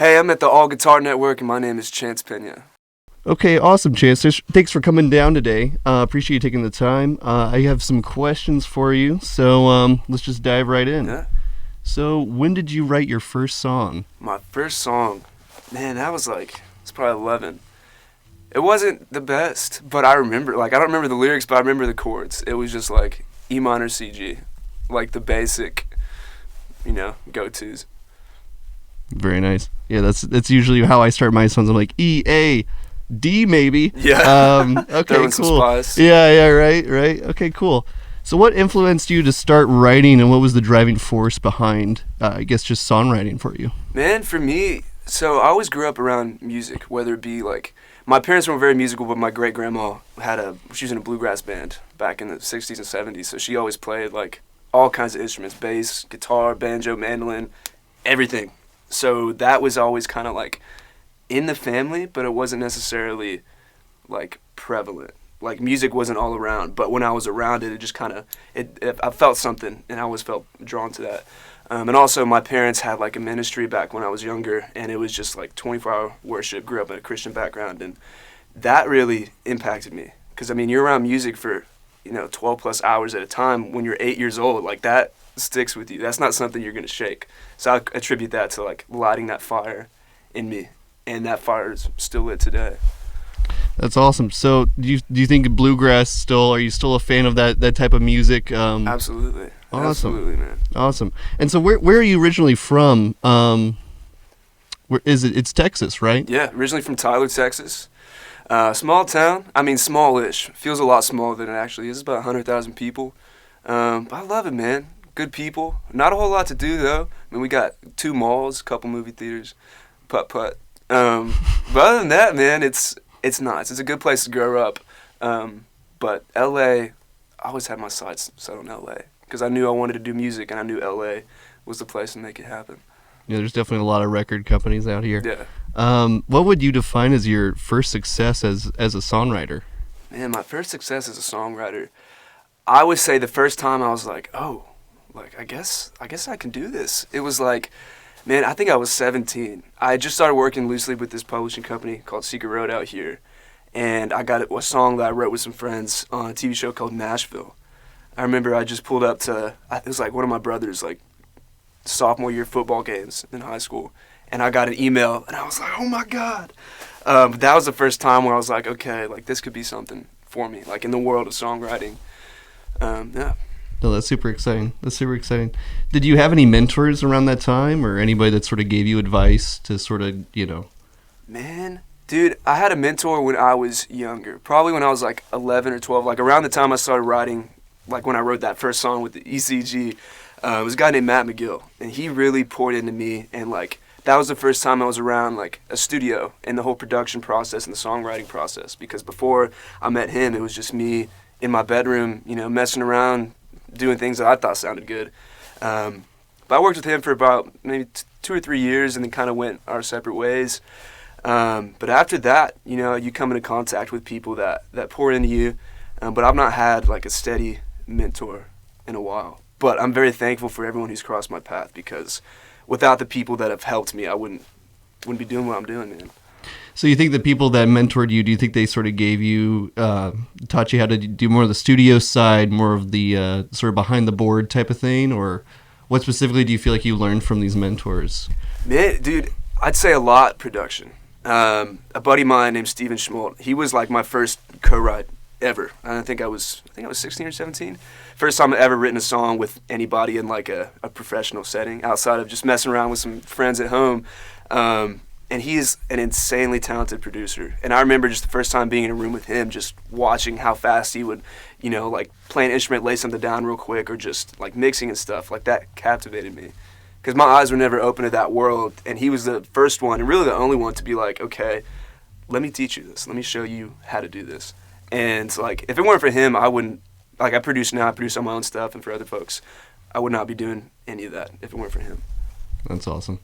Hey, I'm at the All Guitar Network, and my name is Chance Peña. Okay, awesome, Chance. Thanks for coming down today. Appreciate you taking the time. I have some questions for you, so let's just dive right in. Yeah. So, when did you write your first song? My first song, man, it's probably 11. It wasn't the best, but I remember, I don't remember the lyrics, but I remember the chords. It was just like E minor, C, G, like the basic, go-tos. Very nice. Yeah, that's usually how I start my songs. I'm like E, A, D maybe. Yeah. Okay, Throwing cool. some spice. Yeah, right. Okay, cool. So what influenced you to start writing, and what was the driving force behind, just songwriting for you? Man, for me, so I always grew up around music, whether it be my parents weren't very musical, but my great-grandma she was in a bluegrass band back in the 60s and 70s, so she always played all kinds of instruments, bass, guitar, banjo, mandolin, everything. So that was always kind of in the family, but it wasn't necessarily prevalent. Music wasn't all around, but when I was around it, it just I felt something, and I always felt drawn to that. And also, my parents had a ministry back when I was younger, and it was just 24-hour worship. Grew up in a Christian background, and that really impacted me. Because you're around music for 12 plus hours at a time when you're 8 years old. That sticks with you. That's not something you're gonna shake. So I attribute that to lighting that fire in me, and that fire is still lit today. That's awesome. So do you think bluegrass are you still a fan of that type of music? Absolutely. Awesome. Absolutely, man. Awesome. And so where are you originally from? Where is it? It's Texas, right? Yeah, originally from Tyler, Texas. Small town. Smallish. Feels a lot smaller than it actually is. It's about 100,000 people. But I love it, man. Good people. Not a whole lot to do, though. We got 2 malls, a couple movie theaters, putt-putt. But other than that, man, it's nice. It's a good place to grow up. But L.A., I always had my sights set on L.A. because I knew I wanted to do music, and I knew L.A. was the place to make it happen. Yeah, there's definitely a lot of record companies out here. Yeah. What would you define as your first success as a songwriter? Man, my first success as a songwriter, I would say the first time I was I guess I can do this. It was man, I think I was 17. I just started working loosely with this publishing company called Secret Road out here, and I got a song that I wrote with some friends on a TV show called Nashville. I remember I just pulled up to, it was one of my brother's sophomore year football games in high school, and I got an email, and I was like, oh my God. That was the first time where I was like, okay, this could be something for me, in the world of songwriting. Yeah. No, that's super exciting. Did you have any mentors around that time, or anybody that sort of gave you advice to sort of, Man, dude, I had a mentor when I was younger. Probably when I was 11 or 12, around the time I started writing, when I wrote that first song with the ECG, it was a guy named Matt McGill, and he really poured into me, and that was the first time I was around a studio and the whole production process and the songwriting process, because before I met him, it was just me in my bedroom, messing around, doing things that I thought sounded good. But I worked with him for about maybe 2 or 3 years, and then kind of went our separate ways. But after that, you come into contact with people that pour into you. But I've not had a steady mentor in a while. But I'm very thankful for everyone who's crossed my path, because without the people that have helped me, I wouldn't be doing what I'm doing, man. So you think the people that mentored you, do you think they sort of gave you, taught you how to do more of the studio side, more of the sort of behind the board type of thing? Or what specifically do you feel like you learned from these mentors? Man, dude, I'd say a lot production. A buddy of mine named Steven Schmolt, he was my first co-write ever. I think I was 16 or 17. First time I've ever written a song with anybody in a professional setting, outside of just messing around with some friends at home. And he is an insanely talented producer. And I remember just the first time being in a room with him, just watching how fast he would, play an instrument, lay something down real quick, or just mixing and stuff. That captivated me, because my eyes were never open to that world. And he was the first one, and really the only one, to be okay, let me teach you this. Let me show you how to do this. And if it weren't for him, I wouldn't, I produce now, I produce on my own stuff, and for other folks, I would not be doing any of that if it weren't for him. That's awesome.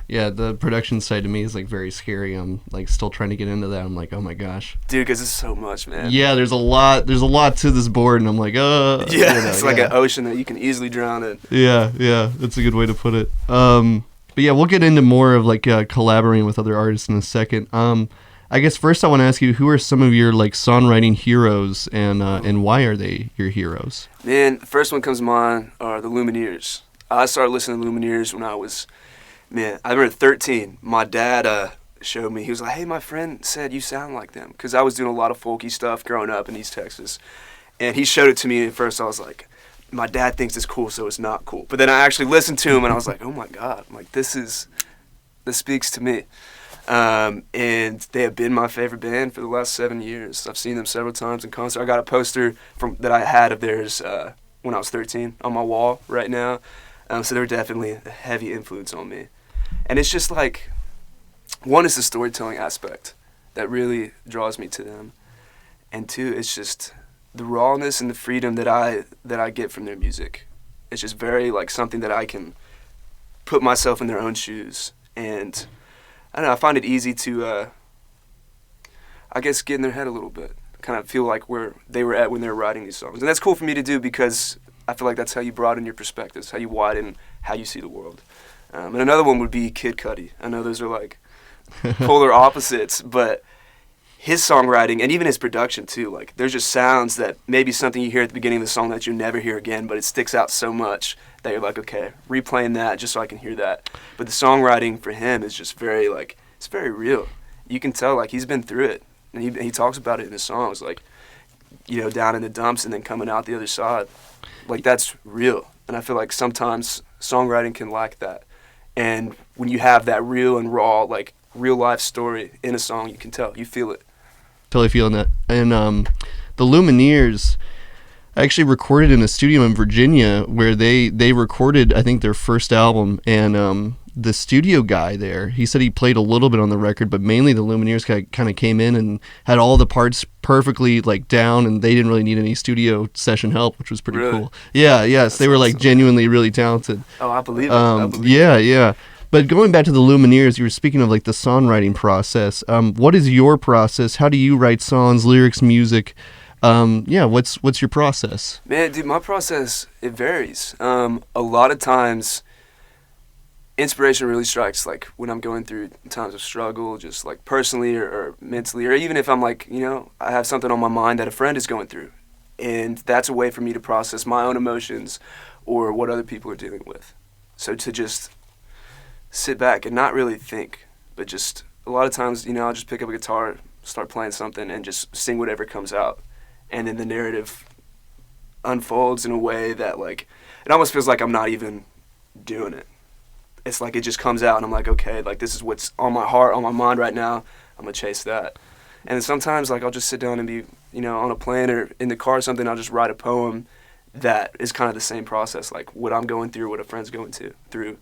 Yeah, the production side to me is very scary. I'm still trying to get into that. I'm oh my gosh, dude, because it's so much, man. Yeah, there's a lot to this board, and I'm it's an ocean that you can easily drown in. Yeah, that's a good way to put it. But yeah, we'll get into more of like collaborating with other artists in a second. I guess first I want to ask you, who are some of your like songwriting heroes, and why are they your heroes? Man, the first one comes to mind are the Lumineers. I started listening to Lumineers when I was, I remember 13. My dad showed me. He was like, "Hey, my friend said you sound like them," because I was doing a lot of folky stuff growing up in East Texas. And he showed it to me. At first, I was like, my dad thinks it's cool, so it's not cool. But then I actually listened to him, and I was like, oh my God, like this speaks to me. And they have been my favorite band for the last 7 years. I've seen them several times in concert. I got a poster that I had of theirs when I was 13 on my wall right now. So they're definitely a heavy influence on me. And it's just like, one is the storytelling aspect that really draws me to them. And two, it's just the rawness and the freedom that I get from their music. It's just very like something that I can put myself in their own shoes, and I don't know, I find it easy to I guess get in their head a little bit, kind of feel like where they were at when they were writing these songs. And that's cool for me to do because I feel like that's how you broaden your perspectives, how you widen how you see the world. And another one would be Kid Cudi. I know those are like polar opposites, but his songwriting and even his production too, like there's just sounds that maybe something you hear at the beginning of the song that you never hear again, but it sticks out so much that you're like, okay, replaying that just so I can hear that. But the songwriting for him is just very like, it's very real. You can tell like he's been through it, and he talks about it in his songs, like, you know, down in the dumps and then coming out the other side. Like that's real. And I feel like sometimes songwriting can lack that. And when you have that real and raw, like real life story in a song, you can tell, you feel it. Totally feeling that. And the Lumineers actually recorded in a studio in Virginia where they recorded, I think, their first album. And the studio guy there, he said he played a little bit on the record, but mainly the Lumineers kind of came in and had all the parts perfectly like down, and they didn't really need any studio session help, which was pretty cool. Yeah, yes, they were like genuinely really talented. Oh, I believe it. Yeah. But going back to the Lumineers, you were speaking of like the songwriting process. What is your process? How do you write songs, lyrics, music? What's your process? Man, dude, my process, it varies. A lot of times, inspiration really strikes like when I'm going through times of struggle, just like personally or mentally, or even if I'm like, you know, I have something on my mind that a friend is going through. And that's a way for me to process my own emotions or what other people are dealing with. So to just sit back and not really think, but just a lot of times, you know, I'll just pick up a guitar, start playing something, and just sing whatever comes out. And then the narrative unfolds in a way that, like, it almost feels like I'm not even doing it. It's like it just comes out, and I'm like, okay, like, this is what's on my heart, on my mind right now. I'm going to chase that. And then sometimes, like, I'll just sit down and be, you know, on a plane or in the car or something, I'll just write a poem that is kind of the same process, like what I'm going through, what a friend's going through.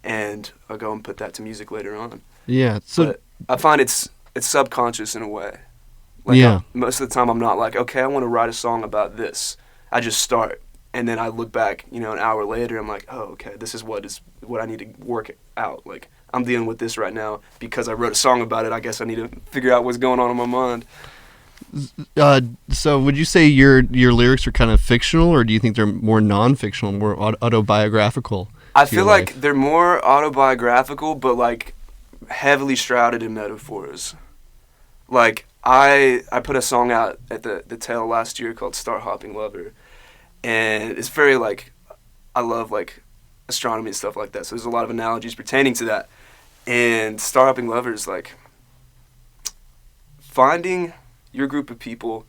And I'll go and put that to music later on. Yeah. So but I find it's subconscious in a way. Like yeah. Most of the time I'm not like, okay, I want to write a song about this. I just start, and then I look back, you know, an hour later, I'm like, oh, okay, this is what I need to work out. Like, I'm dealing with this right now because I wrote a song about it. I guess I need to figure out what's going on in my mind. So would you say your lyrics are kind of fictional, or do you think they're more non-fictional, more autobiographical? I feel like they're more autobiographical, but like heavily shrouded in metaphors. Like I put a song out at the tail last year called Star Hopping Lover, and it's very like, I love like astronomy and stuff like that, so there's a lot of analogies pertaining to that. And Star Hopping Lover is like finding your group of people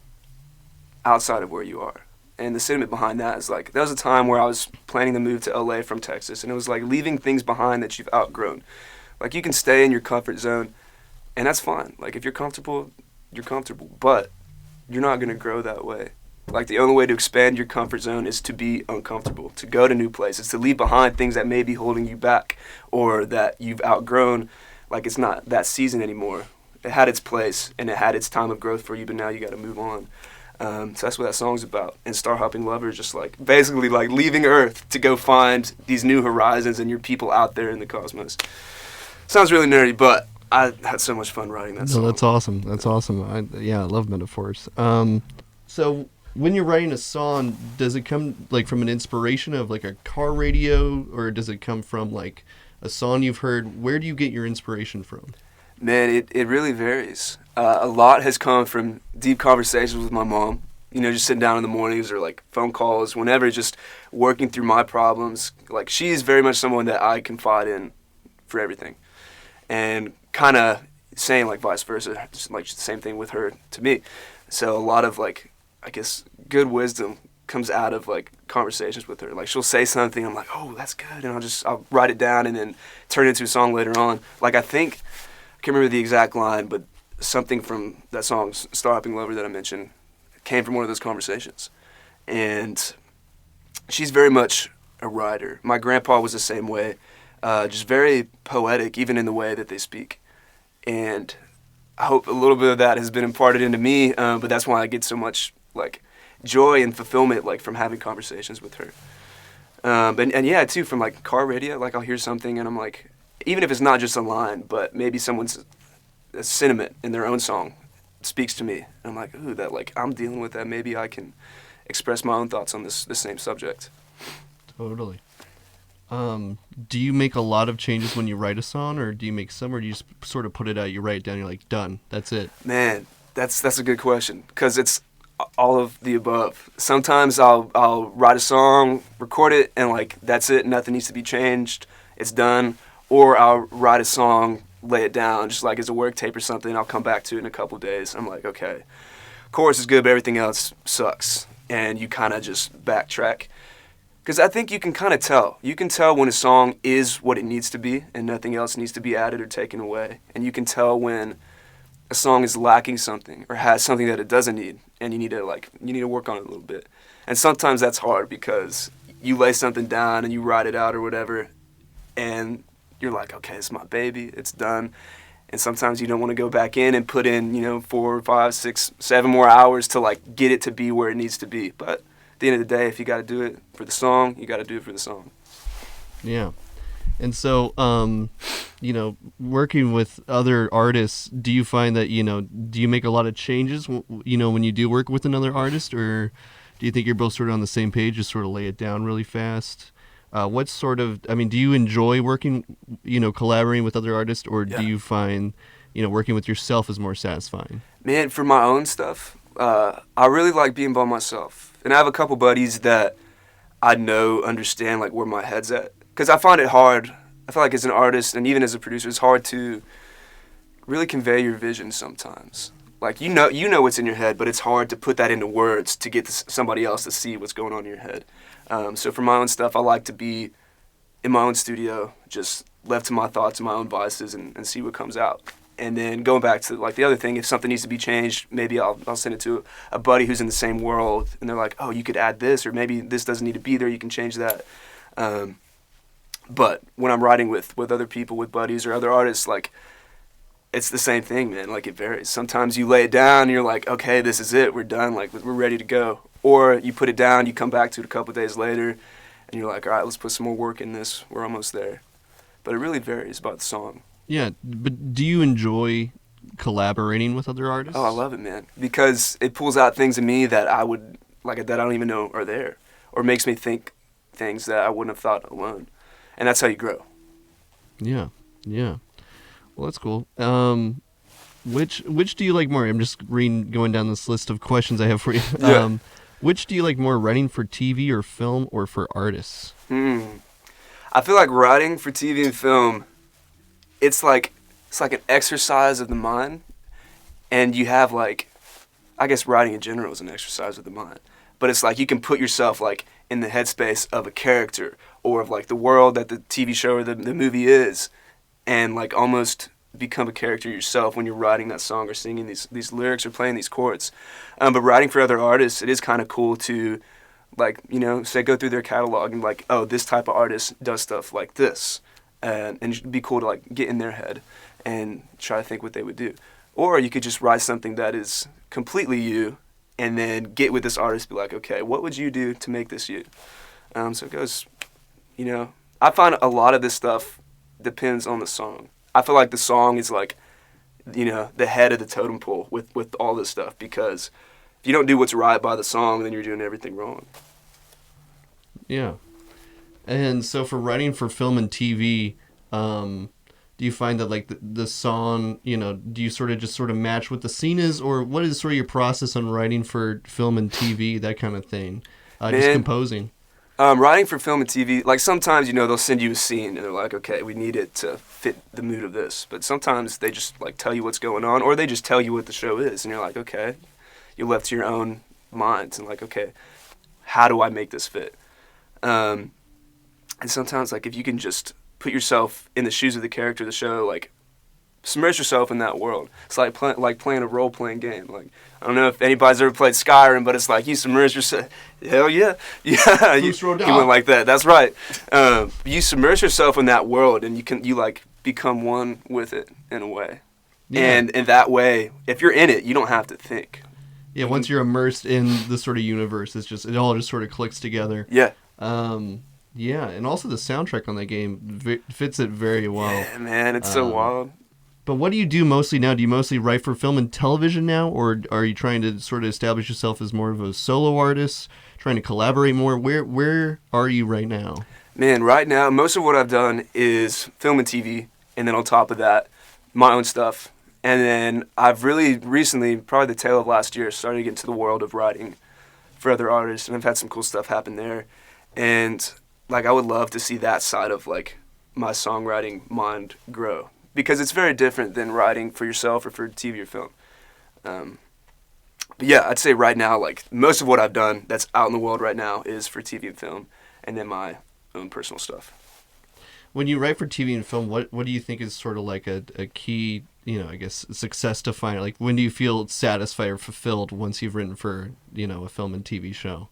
outside of where you are. And the sentiment behind that is like, there was a time where I was planning to move to LA from Texas, and it was like leaving things behind that you've outgrown. Like, you can stay in your comfort zone, and that's fine. Like, if you're comfortable, but you're not going to grow that way. Like, the only way to expand your comfort zone is to be uncomfortable, to go to new places, to leave behind things that may be holding you back or that you've outgrown. Like, it's not that season anymore. It had its place, and it had its time of growth for you, but now you got to move on. So that's what that song's about. And Star Hopping Lover is just like basically like leaving Earth to go find these new horizons and your people out there in the cosmos. Sounds really nerdy, but I had so much fun writing that song. No, that's awesome. That's awesome. I love metaphors. So when you're writing a song, does it come like from an inspiration of like a car radio, or does it come from like a song you've heard, where do you get your inspiration from? Man, it really varies. A lot has come from deep conversations with my mom. You know, just sitting down in the mornings or like phone calls, whenever, just working through my problems. Like, she's very much someone that I confide in for everything. And kind of same, like vice versa, just like the same thing with her to me. So a lot of like, I guess, good wisdom comes out of like conversations with her. Like, she'll say something, I'm like, oh, that's good, and I'll write it down and then turn it into a song later on. Like, I can't remember the exact line, but something from that song, Star Hopping Lover, that I mentioned, came from one of those conversations. And she's very much a writer. My grandpa was the same way, just very poetic, even in the way that they speak. And I hope a little bit of that has been imparted into me, but that's why I get so much like joy and fulfillment like from having conversations with her. And yeah, too, from like car radio, like I'll hear something and I'm like, even if it's not just a line, but maybe someone's a sentiment in their own song speaks to me. And I'm like, ooh, that like I'm dealing with that. Maybe I can express my own thoughts on this same subject. Totally. Do you make a lot of changes when you write a song, or do you make some, or do you just sort of put it out, you write it down, you're like, done, that's it? Man, that's a good question, because it's all of the above. Sometimes I'll write a song, record it, and like that's it, nothing needs to be changed, it's done. Or I'll write a song, lay it down, just like as a work tape or something, I'll come back to it in a couple of days. I'm like, okay, chorus is good, but everything else sucks. And you kind of just backtrack. Because I think you can kind of tell. You can tell when a song is what it needs to be and nothing else needs to be added or taken away. And you can tell when a song is lacking something or has something that it doesn't need, and you need to work on it a little bit. And sometimes that's hard because you lay something down and you write it out or whatever, and you're like, okay, it's my baby, it's done. And sometimes you don't want to go back in and put in, 4, 5, 6, 7 more hours to like get it to be where it needs to be. But at the end of the day, if you got to do it for the song, you got to do it for the song. Yeah. And so, working with other artists, do you find that, do you make a lot of changes, when you do work with another artist, or do you think you're both sort of on the same page, just sort of lay it down really fast? Do you enjoy working, collaborating with other artists, or do you find, working with yourself is more satisfying? Man, for my own stuff, I really like being by myself. And I have a couple buddies that I know understand like where my head's at. Because I find it hard. I feel like as an artist and even as a producer, it's hard to really convey your vision sometimes. Like, you know what's in your head, but it's hard to put that into words to get somebody else to see what's going on in your head. So for my own stuff, I like to be in my own studio, just left to my thoughts and my own biases and see what comes out. And then going back to like the other thing, if something needs to be changed, maybe I'll send it to a buddy who's in the same world, and they're like, oh, you could add this, or maybe this doesn't need to be there, you can change that. But when I'm writing with other people, with buddies or other artists, like, it's the same thing, man. Like, it varies. Sometimes you lay it down and you're like, okay, this is it, we're done, like, we're ready to go. Or you put it down, you come back to it a couple of days later, and you're like, all right, let's put some more work in this, we're almost there. But it really varies about the song. Yeah, but do you enjoy collaborating with other artists? Oh, I love it, man, because it pulls out things in me that I don't even know are there, or makes me think things that I wouldn't have thought alone, and that's how you grow. Yeah. Well, that's cool. Which do you like more? I'm just going down this list of questions I have for you. Yeah. Which do you like more, writing for TV or film, or for artists? I feel like writing for TV and film, it's like an exercise of the mind, and you have like, I guess writing in general is an exercise of the mind, but it's like you can put yourself like in the headspace of a character or of like the world that the TV show or the movie is, and like almost become a character yourself when you're writing that song or singing these lyrics or playing these chords. But writing for other artists, it is kind of cool to like, say go through their catalog and like, oh, this type of artist does stuff like this. And it'd be cool to like get in their head and try to think what they would do. Or you could just write something that is completely you, and then get with this artist, be like, okay, what would you do to make this you? So it goes, I find a lot of this stuff depends on the song. I feel like the song is like, the head of the totem pole with all this stuff, because if you don't do what's right by the song, then you're doing everything wrong. Yeah. And so for writing for film and TV, Do you find that like the song, do you sort of match what the scene is, or what is sort of your process on writing for film and TV, that kind of thing? Just Man, composing. writing for film and TV, like sometimes, they'll send you a scene and they're like, okay, we need it to fit the mood of this. But sometimes they just like tell you what's going on, or they just tell you what the show is, and you're like, okay, you're left to your own minds and like, okay, how do I make this fit? And sometimes, like, if you can just put yourself in the shoes of the character of the show, like, submerge yourself in that world. It's like playing a role-playing game. Like, I don't know if anybody's ever played Skyrim, but it's like you submerge yourself. Hell yeah, yeah, you went like that. That's right. You submerge yourself in that world, and you like become one with it in a way. Yeah. And in that way, if you're in it, you don't have to think. Yeah, once you're immersed in the sort of universe, it all just sort of clicks together. Yeah. Yeah, and also the soundtrack on that game fits it very well. Yeah, man, it's so wild. But what do you do mostly now? Do you mostly write for film and television now, or are you trying to sort of establish yourself as more of a solo artist, trying to collaborate more? Where are you right now? Man, right now, most of what I've done is film and TV, and then on top of that, my own stuff. And then I've really recently, probably the tail of last year, started to get into the world of writing for other artists, and I've had some cool stuff happen there. And like, I would love to see that side of like my songwriting mind grow, because it's very different than writing for yourself or for TV or film. But yeah, I'd say right now, like, most of what I've done that's out in the world right now is for TV and film, and then my own personal stuff. When you write for TV and film, what do you think is sort of like a key, I guess, success definer? Like, when do you feel satisfied or fulfilled once you've written for, a film and TV show?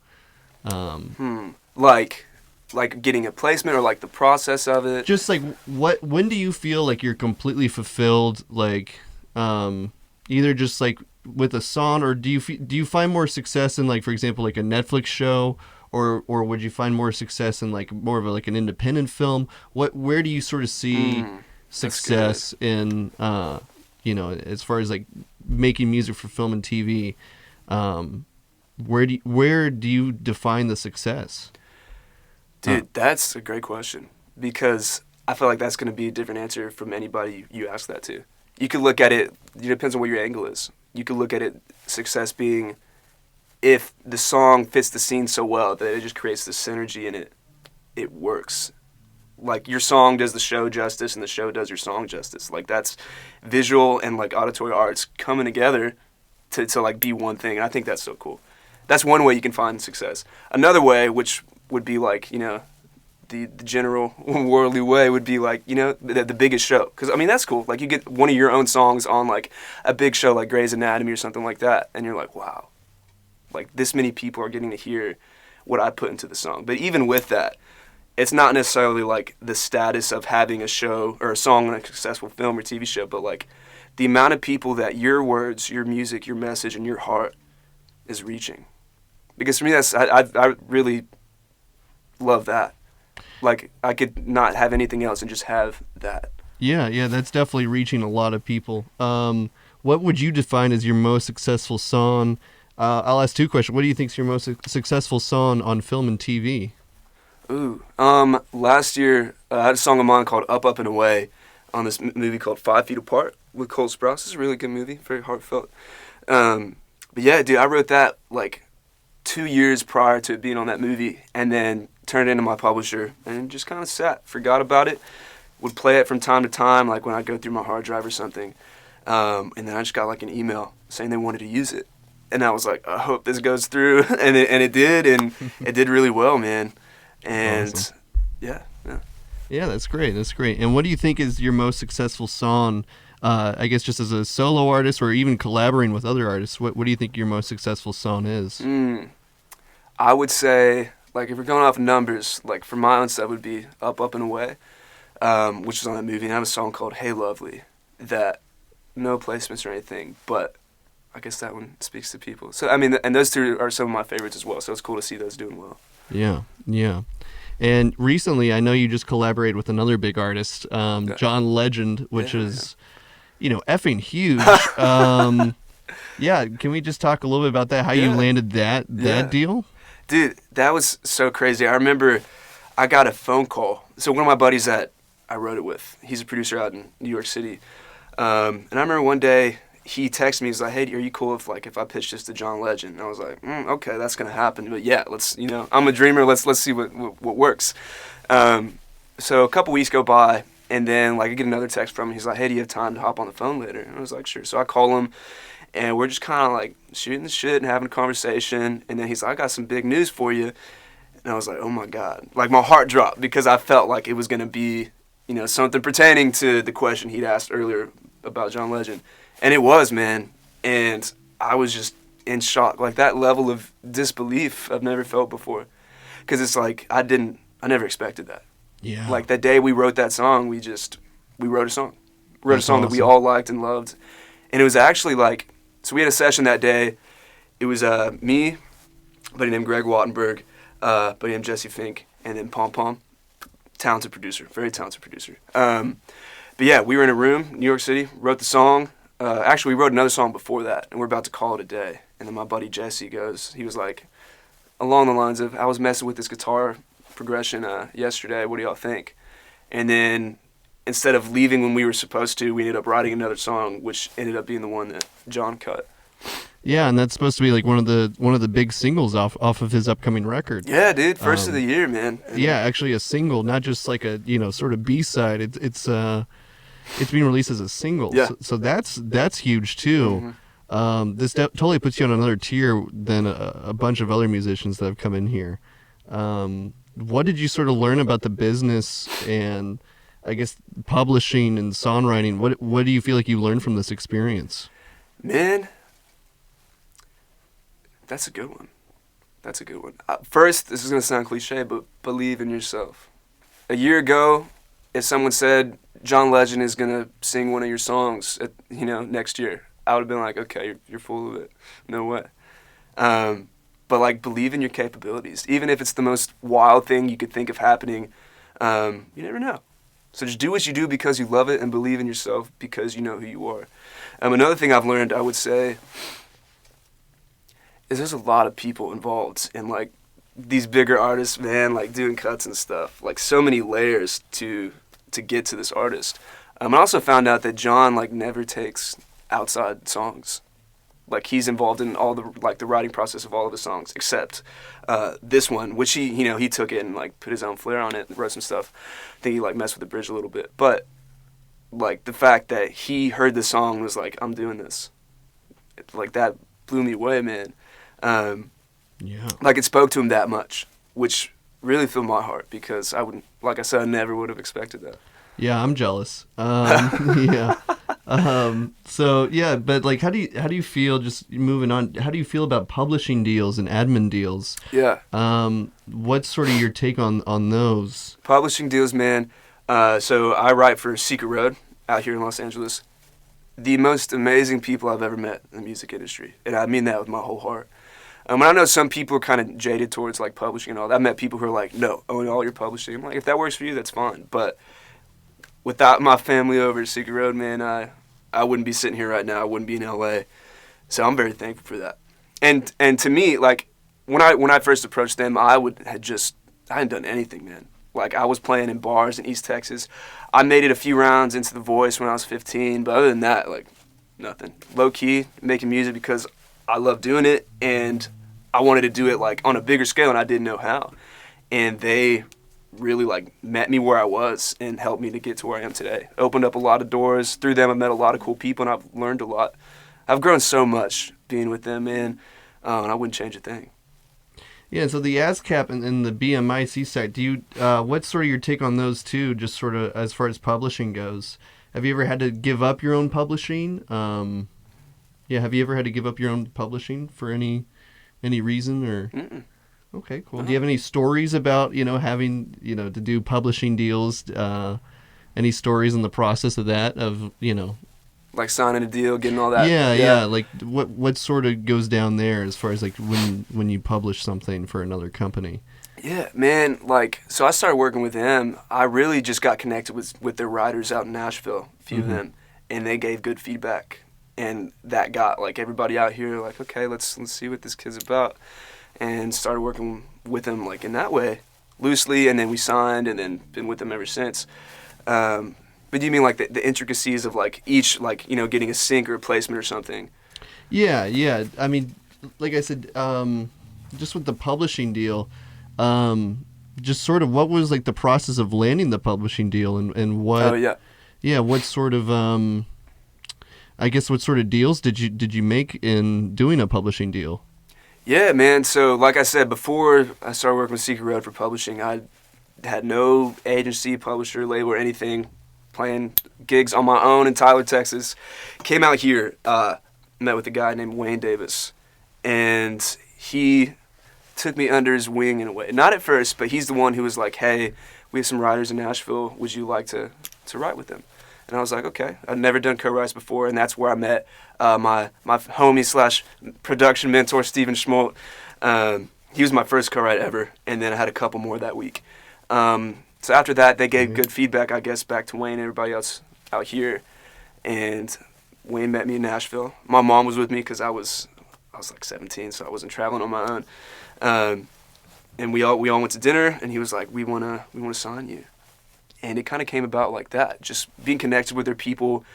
Like getting a placement, or like the process of it? Just like when do you feel like you're completely fulfilled? Like, either just like with a song, or do you find more success in, like, for example, like a Netflix show, or would you find more success in like more of an independent film? Where do you sort of see success in, as far as like making music for film and TV? Where do you define the success? Dude, that's a great question, because I feel like that's going to be a different answer from anybody you ask that to. You could look at it depends on what your angle is. You could look at it, success being if the song fits the scene so well that it just creates this synergy and it works. Like, your song does the show justice and the show does your song justice. Like, that's visual and like auditory arts coming together to like be one thing. And I think that's so cool. That's one way you can find success. Another way, which would be like, the general worldly way, would be like, the biggest show. Because, I mean, that's cool. Like, you get one of your own songs on like a big show like Grey's Anatomy or something like that, and you're like, wow, like, this many people are getting to hear what I put into the song. But even with that, it's not necessarily like the status of having a show or a song on a successful film or TV show, but like the amount of people that your words, your music, your message, and your heart is reaching. Because for me, I really love that. Like, I could not have anything else and just have that. Yeah, that's definitely reaching a lot of people. What would you define as your most successful song? I'll ask two questions. What do you think is your most successful song on film and TV? Ooh, last year I had a song of mine called Up, Up, and Away on this movie called 5 Feet Apart with Cole Sprouse. It's a really good movie, very heartfelt. But yeah, dude, I wrote that like 2 years prior to it being on that movie, and then turned it into my publisher and just kind of forgot about it. Would play it from time to time, like when I go through my hard drive or something. And then I just got like an email saying they wanted to use it. And I was like, I hope this goes through. and it did, and it did really well, man. And awesome. Yeah. Yeah, that's great. And what do you think is your most successful song, I guess just as a solo artist or even collaborating with other artists? What do you think your most successful song is? I would say, like, if we're going off numbers, like for my own stuff, would be Up, Up, and Away, which is on that movie. And I have a song called Hey Lovely that no placements or anything, but I guess that one speaks to people. So, I mean, and those two are some of my favorites as well, so it's cool to see those doing well. Yeah. And recently, I know you just collaborated with another big artist, John Legend, which is, effing huge. Yeah, can we just talk a little bit about that, how you landed that deal? Dude, that was so crazy. I remember I got a phone call. So one of my buddies at I wrote it with. He's a producer out in New York City. And I remember one day he texted me. He's like, "Hey, are you cool if I pitch this to John Legend?" And I was like, "Okay, that's gonna happen." But yeah, let's I'm a dreamer. Let's see what works. So a couple weeks go by, and then I get another text from him. He's like, "Hey, do you have time to hop on the phone later?" And I was like, "Sure." So I call him, and we're just kind of shooting the shit and having a conversation. And then he's like, "I got some big news for you." And I was like, "Oh my God!" My heart dropped because I felt like it was gonna be something pertaining to the question he'd asked earlier about John Legend. And it was, man. And I was just in shock. That level of disbelief I've never felt before. Because it's I never expected that. Yeah. That day we wrote that song, we wrote a song. We wrote a song that we all liked and loved. And it was actually so we had a session that day. It was me, a buddy named Greg Wattenberg, a buddy named Jesse Fink, and then Pom Pom. Talented producer, very talented producer. But yeah, we were in a room, New York City, wrote the song. Actually, we wrote another song before that, and we're about to call it a day. And then my buddy Jesse he was along the lines of, "I was messing with this guitar progression yesterday, what do y'all think?" And then instead of leaving when we were supposed to, we ended up writing another song, which ended up being the one that John cut. Yeah, and that's supposed to be one of the big singles off of his upcoming record. Yeah, dude, first of the year, man. Yeah, actually a single, not just a sort of B-side. It's being released as a single. Yeah. So that's huge too. Mm-hmm. This totally puts you on another tier than a bunch of other musicians that have come in here. What did you sort of learn about the business and I guess publishing and songwriting? What do you feel like you learned from this experience? Man, that's a good one. First, this is going to sound cliche, but believe in yourself. A year ago, if someone said John Legend is going to sing one of your songs next year, I would have been like, okay, you're full of it. No way. But believe in your capabilities. Even if it's the most wild thing you could think of happening, you never know. So just do what you do because you love it and believe in yourself because you know who you are. Another thing I've learned, I would say, is there's a lot of people involved in these bigger artists, man, doing cuts and stuff. So many layers to get to this artist. I also found out that John never takes outside songs. He's involved in all the writing process of all of his songs except this one, which he took it and put his own flair on it and wrote some stuff. I think he messed with the bridge a little bit, but the fact that he heard the song and was like, "I'm doing this," that blew me away, man. Yeah. It spoke to him that much, which really filled my heart because I never would have expected that. Yeah, I'm jealous. Yeah. So yeah, but how do you feel? Just moving on, how do you feel about publishing deals and admin deals? Yeah. What's sort of your take on those? Publishing deals, man. So I write for Secret Road out here in Los Angeles. The most amazing people I've ever met in the music industry, and I mean that with my whole heart. And I know some people are kind of jaded towards publishing and all that. I've met people who are like, "No, own all your publishing." I'm like, if that works for you, that's fine. But without my family over at Secret Road, man, I wouldn't be sitting here right now. I wouldn't be in LA. So I'm very thankful for that. And to me, when I first approached them, I hadn't done anything, man. I was playing in bars in East Texas. I made it a few rounds into The Voice when I was 15, but other than that, nothing. Low key, making music because I love doing it, and I wanted to do it on a bigger scale, and I didn't know how. And they really met me where I was and helped me to get to where I am today. Opened up a lot of doors. Through them, I met a lot of cool people, and I've learned a lot. I've grown so much being with them, man, and I wouldn't change a thing. Yeah, so the ASCAP and the BMIC site, do you what's sort of your take on those two, just sort of as far as publishing goes? Have you ever had to give up your own publishing? Have you ever had to give up your own publishing for any reason or? Mm-mm. Okay, cool. Do you have any stories about having to do publishing deals? Any stories in the process of that Signing a deal, getting all that. Yeah. What sort of goes down there as far as when you publish something for another company? Yeah, man. So I started working with them. I really just got connected with their writers out in Nashville, a few of them, and they gave good feedback, and that got everybody out here okay, let's see what this kid's about, and started working with them in that way, loosely, and then we signed, and then been with them ever since. But do you mean like the intricacies of like each, like, you know, getting a sync or a placement or something? Yeah. I mean, like I said, just with the publishing deal, just sort of what was like the process of landing the publishing deal, and Oh what, yeah. yeah, what sort of, I guess what sort of deals did you make in doing a publishing deal? Yeah, man. So like I said, before I started working with Secret Road for publishing, I had no agency, publisher, label, or anything. Playing gigs on my own in Tyler, Texas. Came out here, met with a guy named Wayne Davis, and he took me under his wing in a way. Not at first, but he's the one who was like, "Hey, we have some writers in Nashville. Would you like to write with them?" And I was like, "Okay." I'd never done co-writes before, and that's where I met my homie slash production mentor, Steven Schmolt. He was my first co-write ever, and then I had a couple more that week. So after that, they gave good feedback, I guess, back to Wayne and everybody else out here. And Wayne met me in Nashville. My mom was with me because I was like 17, so I wasn't traveling on my own. And we all went to dinner, and he was like, "We wanna sign you." And it kind of came about like that, just being connected with their people,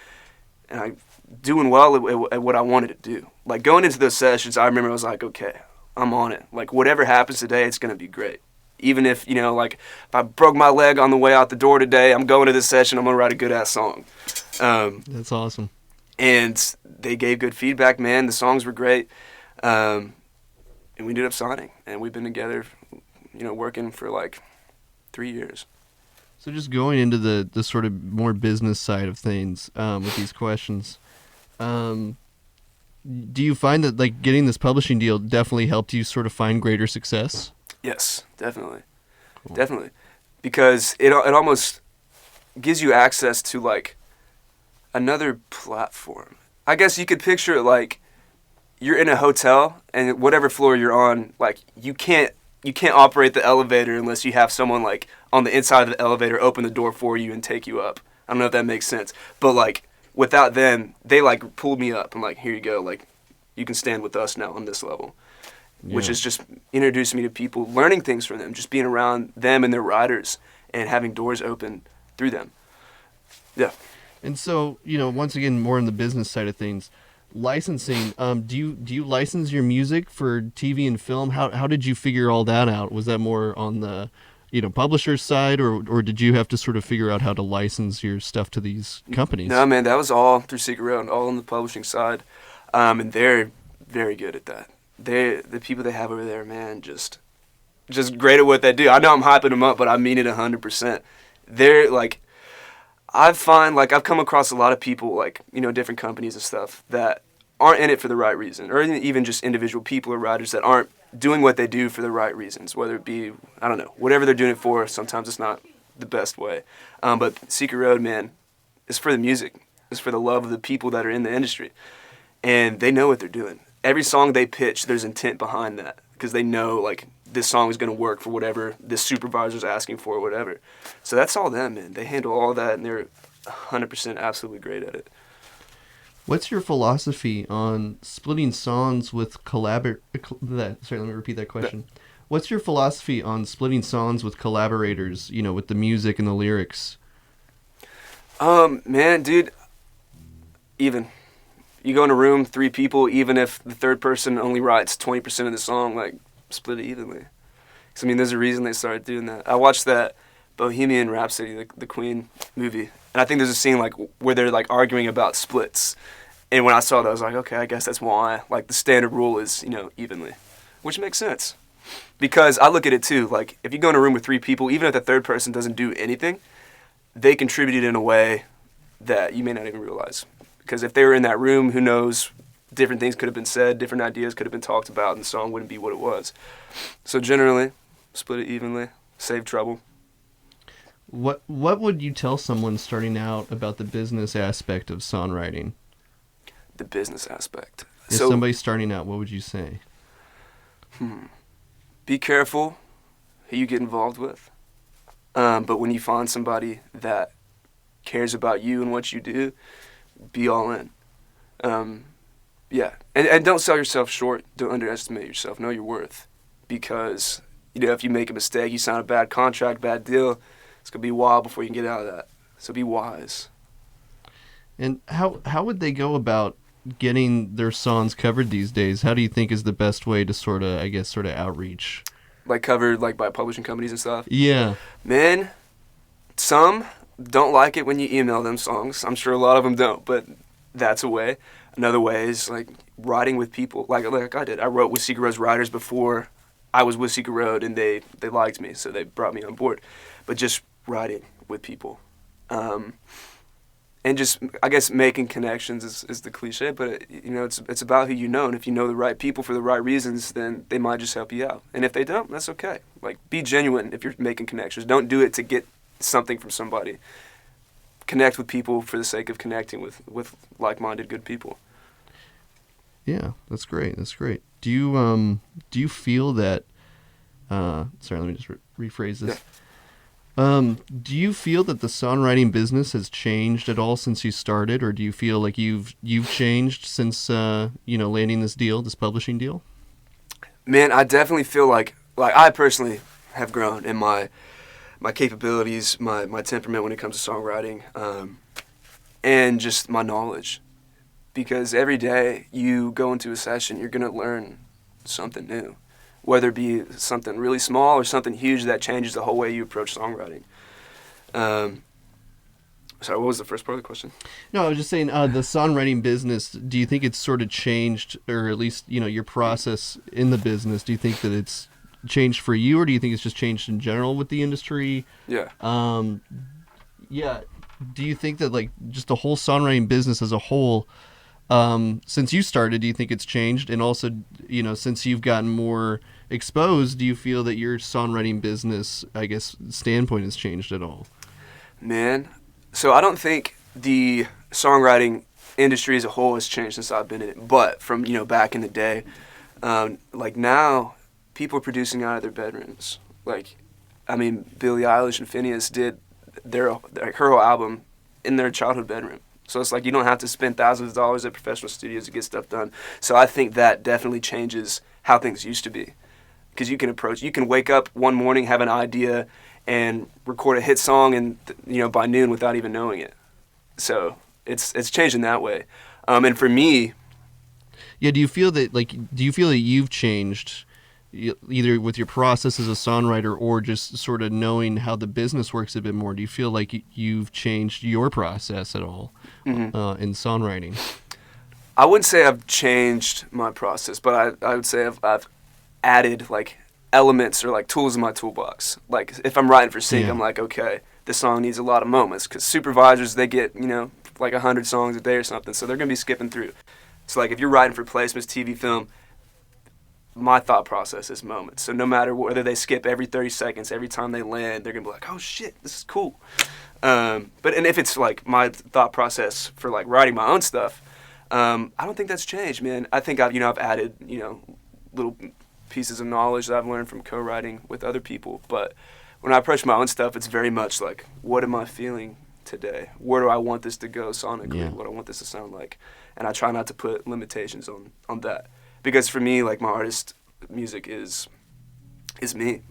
and doing well at what I wanted to do. Like going into those sessions, I remember I was like, "Okay, I'm on it. Like whatever happens today, it's gonna be great." Even if, you know, like if I broke my leg on the way out the door today, I'm going to this session, I'm going to write a good ass song. That's awesome. And they gave good feedback, man. The songs were great. And we ended up signing. And we've been together, you know, working for like 3 years. So just going into the sort of more business side of things with these questions, do you find that like getting this publishing deal definitely helped you sort of find greater success? Yes, definitely. Cool. Definitely. Because it almost gives you access to like another platform. I guess you could picture it like you're in a hotel and whatever floor you're on, like you can't operate the elevator unless you have someone like on the inside of the elevator open the door for you and take you up. I don't know if that makes sense. But like without them, they like pulled me up and like, "Here you go, like you can stand with us now on this level." Which is just introducing me to people, learning things from them, just being around them and their writers and having doors open through them. Yeah. And so, you know, once again, more on the business side of things, licensing. Do you license your music for TV and film? How did you figure all that out? Was that more on the, you know, publisher's side, or did you have to sort of figure out how to license your stuff to these companies? No, man, that was all through Secret Road, all on the publishing side, and they're very good at that. The people they have over there, man, just great at what they do. I know I'm hyping them up, but I mean it 100%. They're like, I've come across a lot of people, like, you know, different companies and stuff that aren't in it for the right reason, or even just individual people or writers that aren't doing what they do for the right reasons, whether it be, I don't know, whatever they're doing it for. Sometimes it's not the best way. But Secret Road, man, is for the music. It's for the love of the people that are in the industry. And they know what they're doing. Every song they pitch, there's intent behind that because they know, like, this song is going to work for whatever this supervisor's asking for or whatever. So that's all them, man. They handle all that, and they're 100% absolutely great at it. What's your philosophy on splitting songs with Sorry, let me repeat that question. What's your philosophy on splitting songs with collaborators, you know, with the music and the lyrics? Man, dude, even. You go in a room, 3 people, even if the third person only writes 20% of the song, like, split it evenly. Because, I mean, there's a reason they started doing that. I watched that Bohemian Rhapsody, the Queen movie, and I think there's a scene, like, where they're, like, arguing about splits. And when I saw that, I was like, okay, I guess that's why. Like, the standard rule is, you know, evenly. Which makes sense. Because I look at it, too. Like, if you go in a room with 3 people, even if the third person doesn't do anything, they contributed in a way that you may not even realize. Because if they were in that room, who knows, different things could have been said, different ideas could have been talked about, and the song wouldn't be what it was. So generally, split it evenly, save trouble. What would you tell someone starting out about the business aspect of songwriting? The business aspect. If somebody's starting out, what would you say? Be careful who you get involved with. But when you find somebody that cares about you and what you do, be all in. Yeah. And don't sell yourself short. Don't underestimate yourself. Know your worth. Because, you know, if you make a mistake, you sign a bad contract, bad deal, it's going to be a while before you can get out of that. So be wise. And how would they go about getting their songs covered these days? How do you think is the best way to sort of outreach? Like covered like by publishing companies and stuff. Yeah. Man, some don't like it when you email them songs. I'm sure a lot of them don't, but that's a way. Another way is like writing with people, like I did. I wrote with Seeker Road's writers before I was with Seeker Road, and they liked me, so they brought me on board. But just writing with people, and just I guess making connections is the cliche, but it's about who you know, and if you know the right people for the right reasons, then they might just help you out. And if they don't, that's okay. Like be genuine if you're making connections. Don't do it to get something from somebody. Connect with people for the sake of connecting with like-minded good people. Yeah, that's great. That's great. Do you feel that? Sorry, let me just rephrase this. Yeah. Do you feel that the songwriting business has changed at all since you started, or do you feel like you've changed since landing this publishing deal? Man, I definitely feel like I personally have grown in my capabilities, my temperament when it comes to songwriting, and just my knowledge. Because every day you go into a session, you're going to learn something new, whether it be something really small or something huge that changes the whole way you approach songwriting. Sorry, what was the first part of the question? No, I was just saying the songwriting business, do you think it's sort of changed, or at least, your process in the business, do you think that it's changed for you, or do you think it's just changed in general with the industry? Yeah. Yeah. Do you think that, like, just the whole songwriting business as a whole, since you started, do you think it's changed? And also, since you've gotten more exposed, do you feel that your songwriting business, I guess, standpoint has changed at all? Man, so I don't think the songwriting industry as a whole has changed since I've been in it. But from, back in the day, like now, people are producing out of their bedrooms. Like, I mean, Billie Eilish and Phineas did her whole album in their childhood bedroom. So it's like you don't have to spend thousands of dollars at professional studios to get stuff done. So I think that definitely changes how things used to be. Because you can wake up one morning, have an idea, and record a hit song, and by noon without even knowing it. So it's changed in that way. And for me, yeah, do you feel that you've changed either with your process as a songwriter or just sort of knowing how the business works a bit more? Do you feel like you've changed your process at all in songwriting? I wouldn't say I've changed my process, but I would say I've added like elements or like tools in my toolbox. Like if I'm writing for sync, I'm like, okay, this song needs a lot of moments, because supervisors, they get like 100 songs a day or something, so they're gonna be skipping through. So like if you're writing for placements, TV, film, my thought process is moments. So no matter whether they skip every 30 seconds, every time they land, they're going to be like, oh shit, this is cool. And if it's like my thought process for like writing my own stuff, I don't think that's changed, man. I think I've added, little pieces of knowledge that I've learned from co-writing with other people. But when I approach my own stuff, it's very much like, what am I feeling today? Where do I want this to go sonically? Yeah. What do I want this to sound like? And I try not to put limitations on that. Because for me, like, my artist music is me.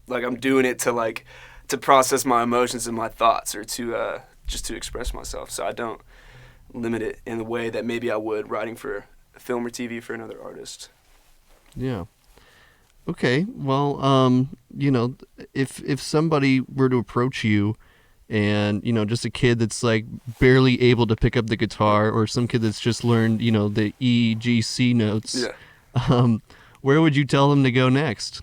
Like, I'm doing it to process my emotions and my thoughts, or to just to express myself. So I don't limit it in the way that maybe I would writing for film or TV for another artist. Yeah. Okay. Well, if somebody were to approach you, and just a kid that's like barely able to pick up the guitar, or some kid that's just learned the E, G, C notes, where would you tell them to go next?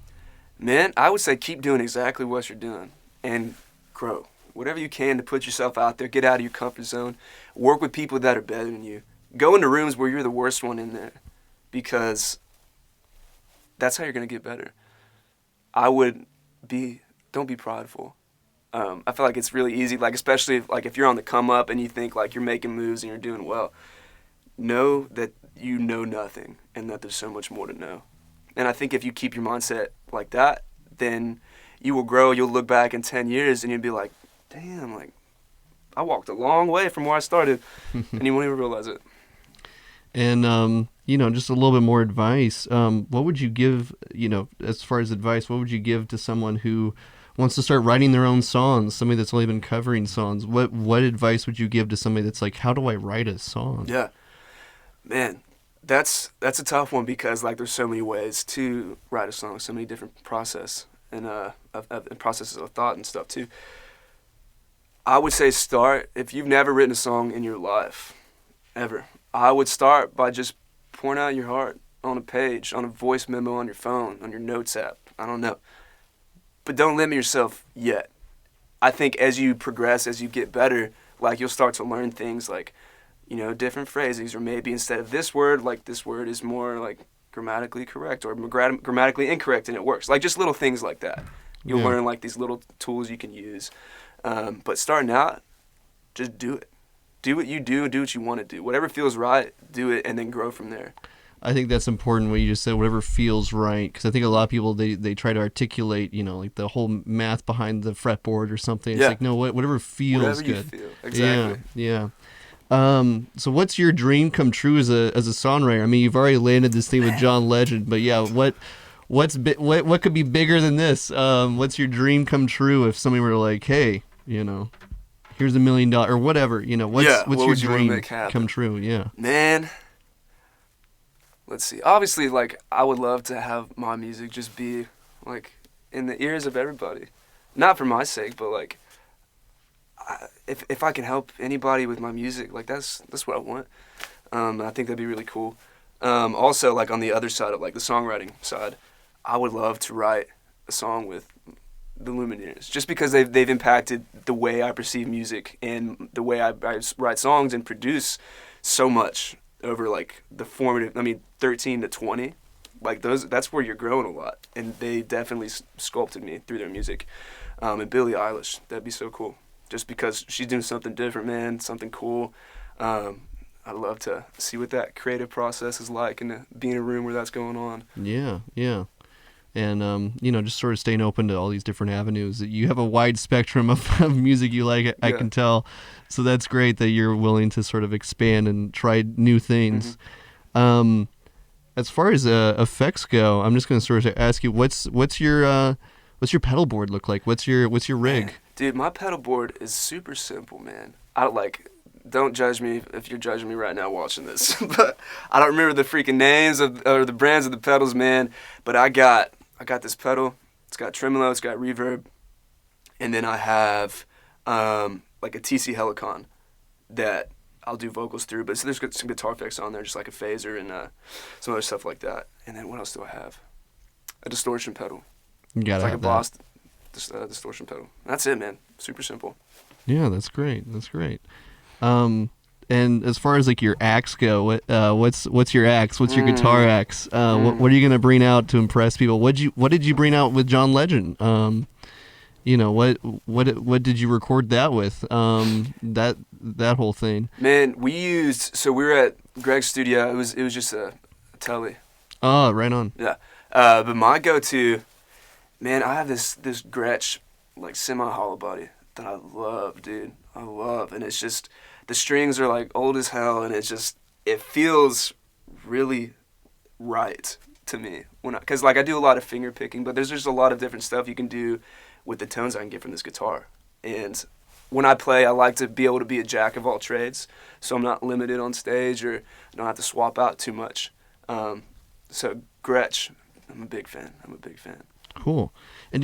Man, I would say keep doing exactly what you're doing and grow. Whatever you can to put yourself out there, get out of your comfort zone, work with people that are better than you, go into rooms where you're the worst one in there, because that's how you're going to get better. Don't be prideful. I feel like it's really easy, like, especially if you're on the come up and you think like you're making moves and you're doing well, know that you know nothing and that there's so much more to know. And I think if you keep your mindset like that, then you will grow. You'll look back in 10 years and you'll be like, damn, like, I walked a long way from where I started, and you won't even realize it. And, just a little bit more advice. What would you give, as far as advice, what would you give to someone who wants to start writing their own songs, somebody that's only been covering songs, what advice would you give to somebody that's like, how do I write a song? Yeah, man, that's a tough one because like there's so many ways to write a song, so many different processes and processes of thought and stuff too. I would say start if you've never written a song in your life, ever. I would start by just pouring out your heart on a page, on a voice memo on your phone, on your notes app. I don't know, but don't limit yourself yet. I think as you progress, as you get better, like you'll start to learn things like, you know, different phrasings, or maybe instead of this word, like this word is more like grammatically correct or grammatically incorrect, and it works. Like just little things like that. You'll learn like these little tools you can use. But starting out, just do it. Do what you do and do what you want to do. Whatever feels right, do it, and then grow from there. I think that's important what you just said, whatever feels right, because I think a lot of people, they try to articulate, you know, like the whole math behind the fretboard or something. It's like, no, whatever feels whatever good. You feel. Exactly. Yeah. So what's your dream come true as a songwriter? I mean, you've already landed this thing with John Legend, but yeah, what could be bigger than this? What's your dream come true if somebody were like, hey, you know, here's $1 million or whatever, you know, what's your dream come true? Yeah. Man, let's see. Obviously, like, I would love to have my music just be, like, in the ears of everybody. Not for my sake, but, like, if I can help anybody with my music, like, that's what I want. I think that'd be really cool. Also, like, on the other side of, like, the songwriting side, I would love to write a song with the Lumineers, just because they've impacted the way I perceive music and the way I write songs and produce so much over like the formative, 13 to 20, like that's where you're growing a lot, and they definitely sculpted me through their music. And Billie Eilish, that'd be so cool, just because she's doing something different, man, something cool. I'd love to see what that creative process is like and be in a room where that's going on. Yeah. And, you know, just sort of staying open to all these different avenues. You have a wide spectrum of music you like, I can tell. So that's great that you're willing to sort of expand and try new things. Mm-hmm. As far as effects go, I'm just going to sort of ask you, what's your pedal board look like? What's your rig? Man, dude, my pedal board is super simple, man. Don't judge me if you're judging me right now watching this, but I don't remember the freaking names or the brands of the pedals, man. But I got this pedal. It's got tremolo, it's got reverb, and then I have like a TC Helicon that I'll do vocals through. But so there's some guitar effects on there, just like a phaser and some other stuff like that. And then what else do I have? A distortion pedal. You gotta it's like have a Boss distortion pedal. That's it, man. Super simple. Yeah, that's great. And as far as like your acts go, what's your acts? What's your guitar acts? What are you gonna bring out to impress people? What did you bring out with John Legend? You know, what did you record that with? That whole thing. Man, we were at Greg's studio. It was just a telly. Oh, right on. Yeah. But my go-to, man, I have this Gretsch like semi-hollow body that I love, dude. And it's just, the strings are like old as hell, and it feels really right to me because like I do a lot of finger picking, but there's just a lot of different stuff you can do with the tones I can get from this guitar. And when I play, I like to be able to be a jack of all trades, so I'm not limited on stage or I don't have to swap out too much. So Gretsch, I'm a big fan. Cool. And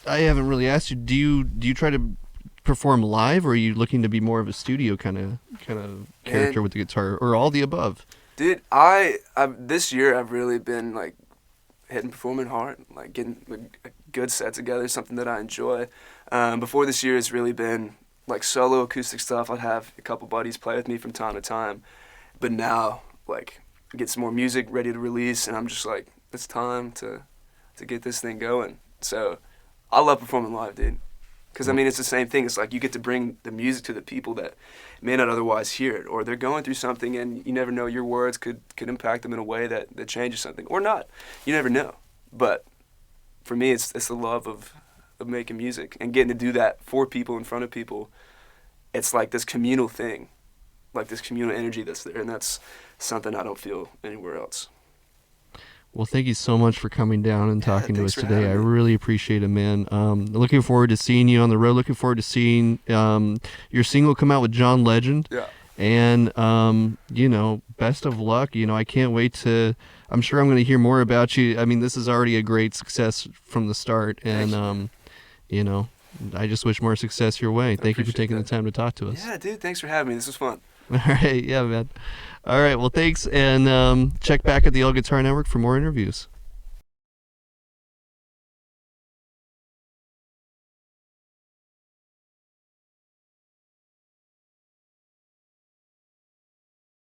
I haven't really asked you. Do you try to perform live, or are you looking to be more of a studio kind of character with the guitar, or all the above? Dude, I this year I've really been like hitting performing hard, like getting a good set together, something that I enjoy. Before this year, it's really been like solo acoustic stuff. I'd have a couple buddies play with me from time to time, but now like get some more music ready to release, and I'm just like, it's time to get this thing going. So I love performing live, dude. Because, I mean, it's the same thing. It's like you get to bring the music to the people that may not otherwise hear it, or they're going through something and you never know, your words could impact them in a way that changes something, or not. You never know. But for me, it's the love of making music and getting to do that for people, in front of people. It's like this communal thing, like this communal energy that's there, and that's something I don't feel anywhere else. Well, thank you so much for coming down and talking to us thanks for today. I having me. really appreciate it, man. Looking forward to seeing you on the road. Looking forward to seeing your single come out with John Legend. Yeah. And, best of luck. I can't wait to, I'm sure I'm going to hear more about you. I mean, this is already a great success from the start. And, I just wish more success your way. Thank you for taking the time to talk to us. Yeah, dude, thanks for having me. This was fun. All right. Yeah, man. All right. Well, thanks. And check back at the All Guitar Network for more interviews.